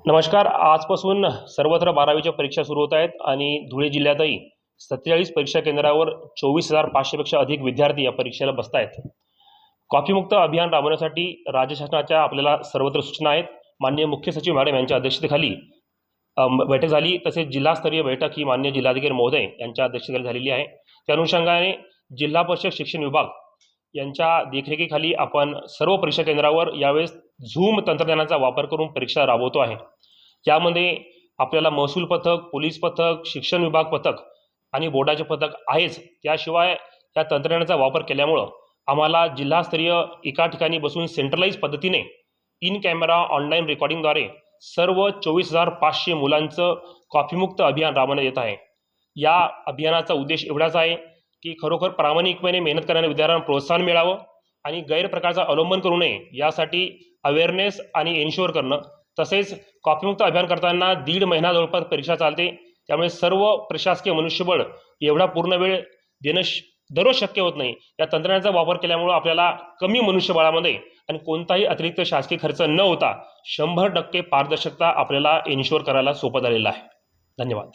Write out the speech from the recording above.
नमस्कार. आजपासून सर्वत्र 12वीच्या परीक्षा सुरू होत आहेत आणि धुळे जिल्ह्यातही 47 परीक्षा केंद्रावर 24,500 पेक्षा अधिक विद्यार्थी या परीक्षेला बसत आहेत. कॉपीमुक्त अभियान राबवण्यासाठी राज्य शासनाच्या आपल्याला सर्वत्र सूचना आहेत. माननीय मुख्य सचिव मॅडम यांच्या अध्यक्षतेखाली बैठक झाली. तसेच जिल्हास्तरीय बैठक ही माननीय जिल्हाधिकारी महोदय यांच्या अध्यक्षतेखाली झालेली आहे. त्या अनुषंगाने जिल्हा परिषद शिक्षण विभाग यांच्या देखरेखीखाली आपण सर्व परीक्षा केंद्रावर यावेळेस झूम तंत्रज्ञानाचा वापर करून परीक्षा राबवतो आहे. यामध्ये आपल्याला महसूल पथक, पोलीस पथक, शिक्षण विभाग पथक आणि बोर्डाचे पथक आहेच. त्याशिवाय या तंत्रज्ञानाचा वापर केल्यामुळं आम्हाला जिल्हास्तरीय एका ठिकाणी बसून सेंट्रलाइज पद्धतीने इन कॅमेरा ऑनलाईन रेकॉर्डिंगद्वारे सर्व 24,500 मुलांचं कॉपीमुक्त अभियान राबवण्यात येत आहे. या अभियानाचा उद्देश एवढाच आहे की खरोखर प्रामाणिकपणे मेहनत करणाऱ्या विद्यार्थ्यांना प्रोत्साहन मिळावं आणि गैरप्रकारचा अवलंबन करू नये यासाठी अवेअरनेस आणि एन्श्युअर करणं. तसेच कॉपीमुक्त अभियान करताना 1.5 महिना जवळपास परीक्षा चालते. त्यामुळे सर्व प्रशासकीय मनुष्यबळ एवढा पूर्ण वेळ देणं दररोज शक्य होत नाही. या तंत्रज्ञानाचा वापर केल्यामुळं आपल्याला कमी मनुष्यबळामध्ये आणि कोणताही अतिरिक्त शासकीय खर्च न होता 100% पारदर्शकता आपल्याला एन्श्युअर करायला सोपं झालेलं आहे. धन्यवाद.